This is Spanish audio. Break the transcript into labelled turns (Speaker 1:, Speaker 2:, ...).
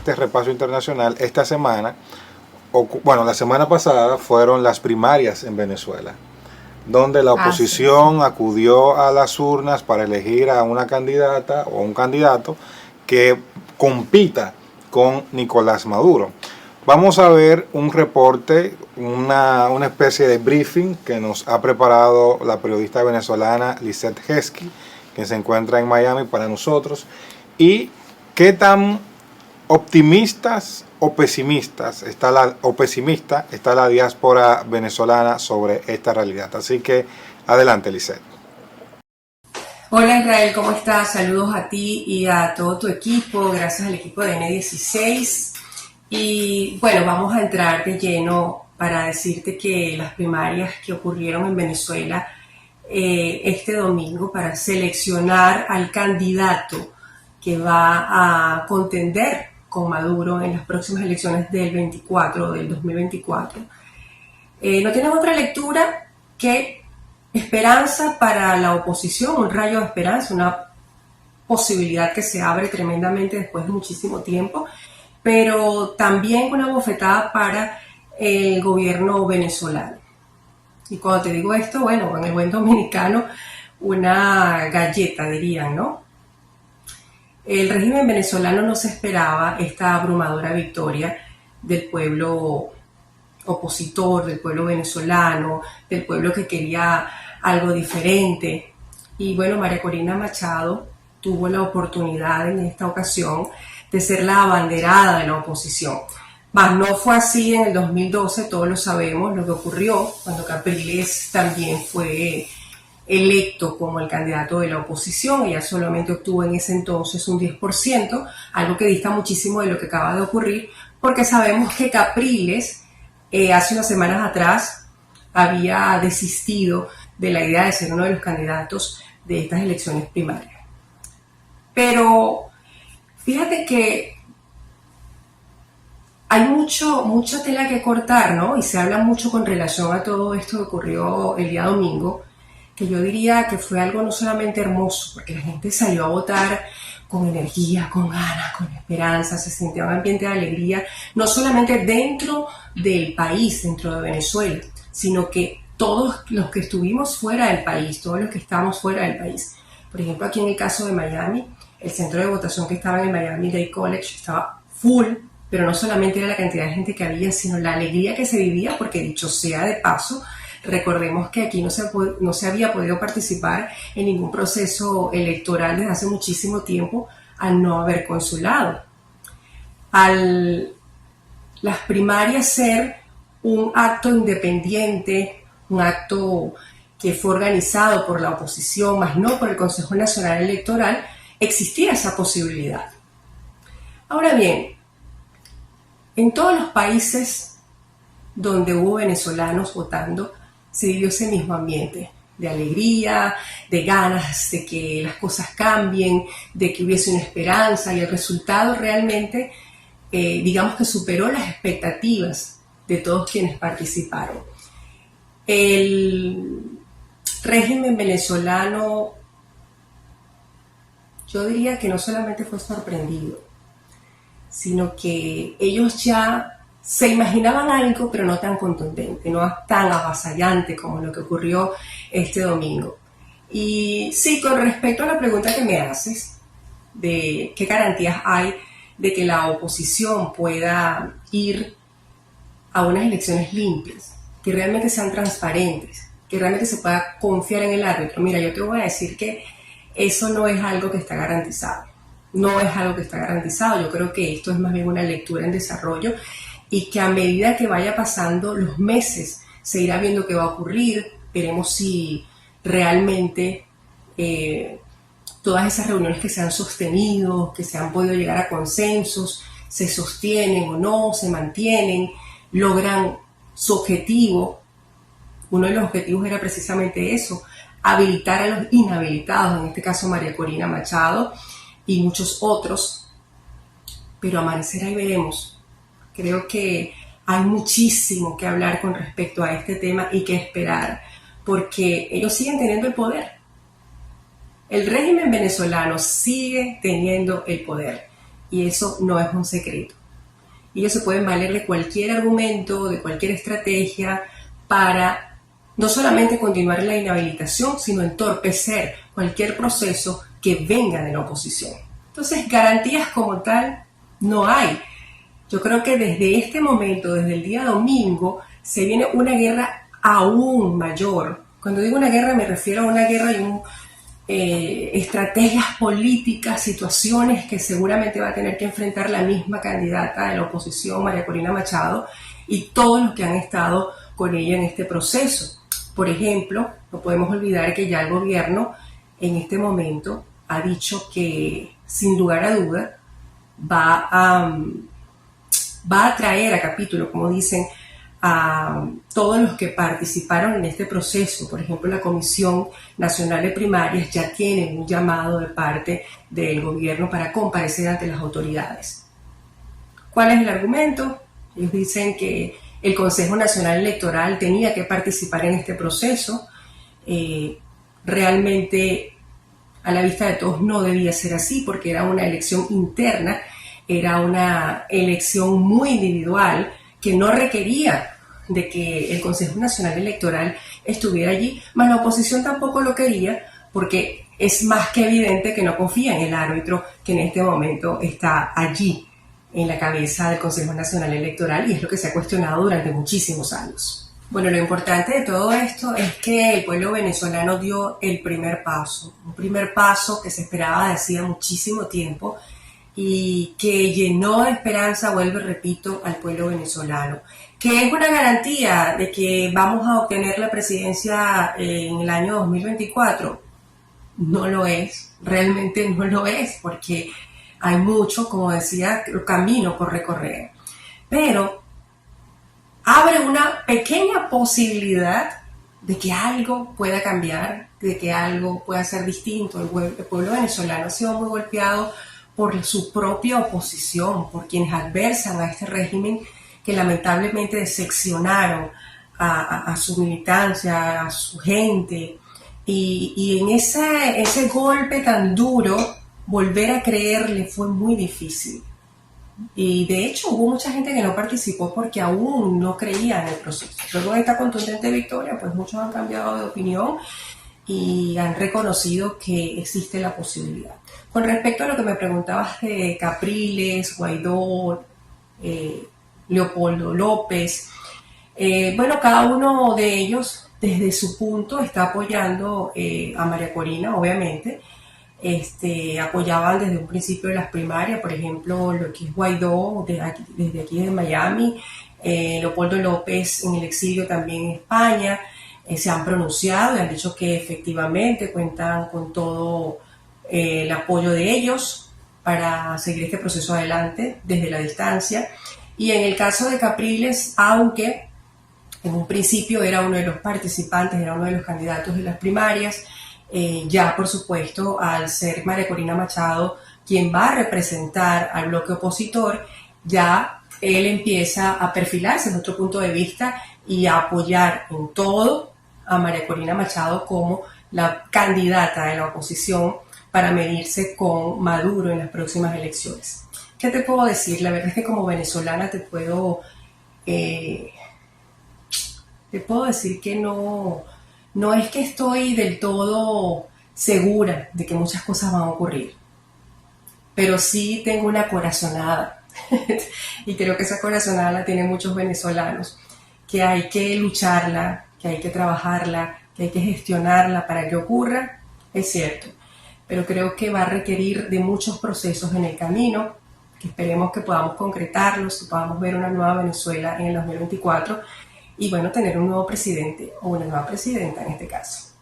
Speaker 1: este repaso internacional, esta semana, la semana pasada fueron las primarias en Venezuela, donde la oposición acudió a las urnas para elegir a una candidata o un candidato que compita con Nicolás Maduro. Vamos a ver un reporte, una especie de briefing que nos ha preparado la periodista venezolana Lizeth Hesky, que se encuentra en Miami para nosotros, y qué tan optimistas o pesimista está la diáspora venezolana sobre esta realidad. Así que adelante, Lizeth.
Speaker 2: Hola Israel, ¿cómo estás? Saludos a ti y a todo tu equipo, gracias al equipo de N16. Y bueno, vamos a entrar de lleno para decirte que las primarias que ocurrieron en Venezuela este domingo para seleccionar al candidato que va a contender con Maduro en las próximas elecciones del 2024, no tienen otra lectura que esperanza para la oposición, un rayo de esperanza, una posibilidad que se abre tremendamente después de muchísimo tiempo, pero también una bofetada para el gobierno venezolano. Y cuando te digo esto, bueno, en el buen dominicano, una galleta dirían, ¿no? El régimen venezolano no se esperaba esta abrumadora victoria del pueblo opositor, del pueblo venezolano, del pueblo que quería algo diferente. Y bueno, María Corina Machado tuvo la oportunidad en esta ocasión de ser la abanderada de la oposición. Mas no fue así en el 2012, todos lo sabemos, lo que ocurrió cuando Capriles también fue electo como el candidato de la oposición. Ella solamente obtuvo en ese entonces un 10%, algo que dista muchísimo de lo que acaba de ocurrir, porque sabemos que Capriles hace unas semanas atrás había desistido de la idea de ser uno de los candidatos de estas elecciones primarias. Pero fíjate que hay mucha tela que cortar, ¿no? Y se habla mucho con relación a todo esto que ocurrió el día domingo, que yo diría que fue algo no solamente hermoso, porque la gente salió a votar con energía, con ganas, con esperanza, se sentía un ambiente de alegría, no solamente dentro del país, dentro de Venezuela, sino que todos los que estuvimos fuera del país, todos los que estamos fuera del país. Por ejemplo, aquí en el caso de Miami, el centro de votación que estaba en el Miami-Dade College estaba full, pero no solamente era la cantidad de gente que había, sino la alegría que se vivía, porque dicho sea de paso, recordemos que aquí no se había podido participar en ningún proceso electoral desde hace muchísimo tiempo al no haber consulado. Al las primarias ser un acto independiente, un acto que fue organizado por la oposición, más no por el Consejo Nacional Electoral, existía esa posibilidad. Ahora bien, en todos los países donde hubo venezolanos votando, se vivió ese mismo ambiente de alegría, de ganas de que las cosas cambien, de que hubiese una esperanza, y el resultado realmente, digamos que superó las expectativas de todos quienes participaron. El régimen venezolano, yo diría que no solamente fue sorprendido, sino que ellos ya se imaginaban algo, pero no tan contundente, no tan avasallante como lo que ocurrió este domingo. Y sí, con respecto a la pregunta que me haces, de qué garantías hay de que la oposición pueda ir a unas elecciones limpias, que realmente sean transparentes, que realmente se pueda confiar en el árbitro. Mira, yo te voy a decir que eso no es algo que está garantizado. No es algo que está garantizado. Yo creo que esto es más bien una lectura en desarrollo, y que a medida que vaya pasando los meses se irá viendo qué va a ocurrir. Veremos si realmente todas esas reuniones que se han sostenido, que se han podido llegar a consensos, se sostienen o no, se mantienen, logran su objetivo. Uno de los objetivos era precisamente eso, habilitar a los inhabilitados, en este caso María Corina Machado y muchos otros, pero amanecerá y veremos. Creo que hay muchísimo que hablar con respecto a este tema y que esperar, porque ellos siguen teniendo el poder. El régimen venezolano sigue teniendo el poder. y eso no es un secreto. Ellos se pueden valer de cualquier argumento, de cualquier estrategia para no solamente continuar la inhabilitación, sino entorpecer cualquier proceso que venga de la oposición. Entonces, garantías como tal no hay. Yo creo que desde este momento, desde el día domingo, se viene una guerra aún mayor. Cuando digo una guerra me refiero a una guerra y estrategias políticas, situaciones que seguramente va a tener que enfrentar la misma candidata de la oposición, María Corina Machado, y todos los que han estado con ella en este proceso. Por ejemplo, no podemos olvidar que ya el gobierno en este momento ha dicho que, sin lugar a duda, va a traer a capítulo, como dicen, a todos los que participaron en este proceso. Por ejemplo, la Comisión Nacional de Primarias ya tiene un llamado de parte del gobierno para comparecer ante las autoridades. ¿Cuál es el argumento? Ellos dicen que el Consejo Nacional Electoral tenía que participar en este proceso. Realmente, a la vista de todos, no debía ser así porque era una elección interna, era una elección muy individual que no requería de que el Consejo Nacional Electoral estuviera allí, mas la oposición tampoco lo quería porque es más que evidente que no confía en el árbitro que en este momento está allí en la cabeza del Consejo Nacional Electoral, y es lo que se ha cuestionado durante muchísimos años. Bueno, lo importante de todo esto es que el pueblo venezolano dio el primer paso, un primer paso que se esperaba de hacía muchísimo tiempo y que llenó de esperanza, vuelvo y repito, al pueblo venezolano, que es una garantía de que vamos a obtener la presidencia en el año 2024. No lo es, realmente no lo es, porque hay mucho, como decía, camino por recorrer. Pero abre una pequeña posibilidad de que algo pueda cambiar, de que algo pueda ser distinto. El pueblo venezolano ha sido muy golpeado por su propia oposición, por quienes adversan a este régimen que lamentablemente decepcionaron a su militancia, a su gente. Y en ese golpe tan duro, volver a creerle fue muy difícil. Y de hecho hubo mucha gente que no participó porque aún no creía en el proceso. Luego de esta contundente victoria, pues muchos han cambiado de opinión y han reconocido que existe la posibilidad. Con respecto a lo que me preguntabas de Capriles, Guaidó, Leopoldo López, bueno, cada uno de ellos desde su punto está apoyando a María Corina, obviamente. Apoyaban desde un principio de las primarias, por ejemplo, lo que es Guaidó desde aquí de Miami, Leopoldo López en el exilio también en España, se han pronunciado y han dicho que efectivamente cuentan con todo el apoyo de ellos para seguir este proceso adelante desde la distancia. Y en el caso de Capriles, aunque en un principio era uno de los participantes, era uno de los candidatos de las primarias, ya por supuesto al ser María Corina Machado quien va a representar al bloque opositor, ya él empieza a perfilarse desde otro punto de vista y a apoyar en todo a María Corina Machado como la candidata de la oposición para medirse con Maduro en las próximas elecciones. ¿Qué te puedo decir? La verdad es que como venezolana te puedo decir que no es que estoy del todo segura de que muchas cosas van a ocurrir, pero sí tengo una corazonada y creo que esa corazonada la tienen muchos venezolanos, que hay que lucharla, que hay que trabajarla, que hay que gestionarla para que ocurra, es cierto, pero creo que va a requerir de muchos procesos en el camino, que esperemos que podamos concretarlos y podamos ver una nueva Venezuela en el 2024 y bueno, tener un nuevo presidente o una nueva presidenta en este caso.